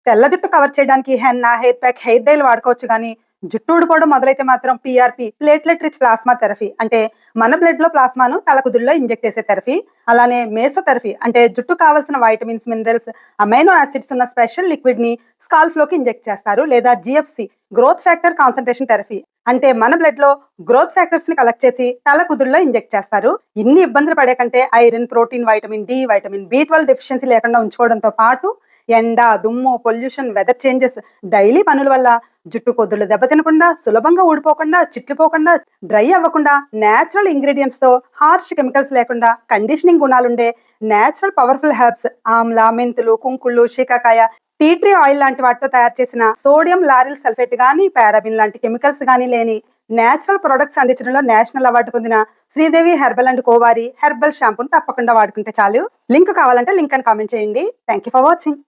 తెల్ల జుట్టు కవర్ చేయడానికి హెన్నా, హెయిర్ ప్యాక్, హెయిర్ డైలు వాడుకోవచ్చు గానీ, జుట్టు ఊడిపోవడం మొదలైతే మాత్రం PRP platelet rich plasma therapy అంటే మన బ్లడ్‌లో ప్లాస్మాను తలకుదుల్లో ఇంజెక్ట్ చేసే థెరపీ. అలానే మేసోథెరపీ అంటే జుట్టుకు కావాల్సిన వైటమిన్స్, మినరల్స్, అమైనో యాసిడ్స్ ఉన్న స్పెషల్ లిక్విడ్‌ని స్కాల్ప్‌లోకి ఇంజెక్ట్ చేస్తారు. లేదా జీఎఫ్‌సి గ్రోత్ ఫ్యాక్టర్ కాన్సంట్రేషన్ థెరపీ అంటే మన బ్లడ్‌లో గ్రోత్ ఫ్యాక్టర్స్‌ని కలెక్ట్ చేసి తలకుదుల్లో ఇంజెక్ట్ చేస్తారు. ఇన్ని ఇబ్బందులు పడే కంటే iron, protein, vitamin D, vitamin బి12 డెఫిషియన్సీ లేకుండా ఉంచుకోవడంతో పాటు ఎండ, దుమ్ము, పొల్యూషన్, వెదర్ చేంజెస్, డైలీ పనుల వల్ల జుట్టు కొద్దులు దెబ్బతినకుండా, సులభంగా ఊడిపోకుండా, చిట్లిపోకుండా, డ్రై అవ్వకుండా, నేచురల్ ఇంగ్రీడియంట్స్‌తో హార్ష్ కెమికల్స్ లేకుండా కండిషనింగ్ గుణాలుండే నేచురల్ పవర్‌ఫుల్ హెర్బ్స్ ఆమ్ల, మెంతులు, కుంకుళ్ళు, శీకాకాయ, టీ ట్రీ ఆయిల్ లాంటి వాటితో తయారు చేసిన సోడియం లారిల్ సల్ఫేట్ గానీ, పారాబిన్ లాంటి కెమికల్స్ గానీ లేని నేచురల్ ప్రొడక్ట్స్ అందించడంలో నేషనల్ అవార్డు పొందిన శ్రీదేవి హెర్బల్ అండ్ కోవారి హెర్బల్ షాంపూని తప్పకుండా వాడుకుంటే చాలు. లింక్ కావాలంటే లింక్ అని కామెంట్ చేయండి. Thank you for watching.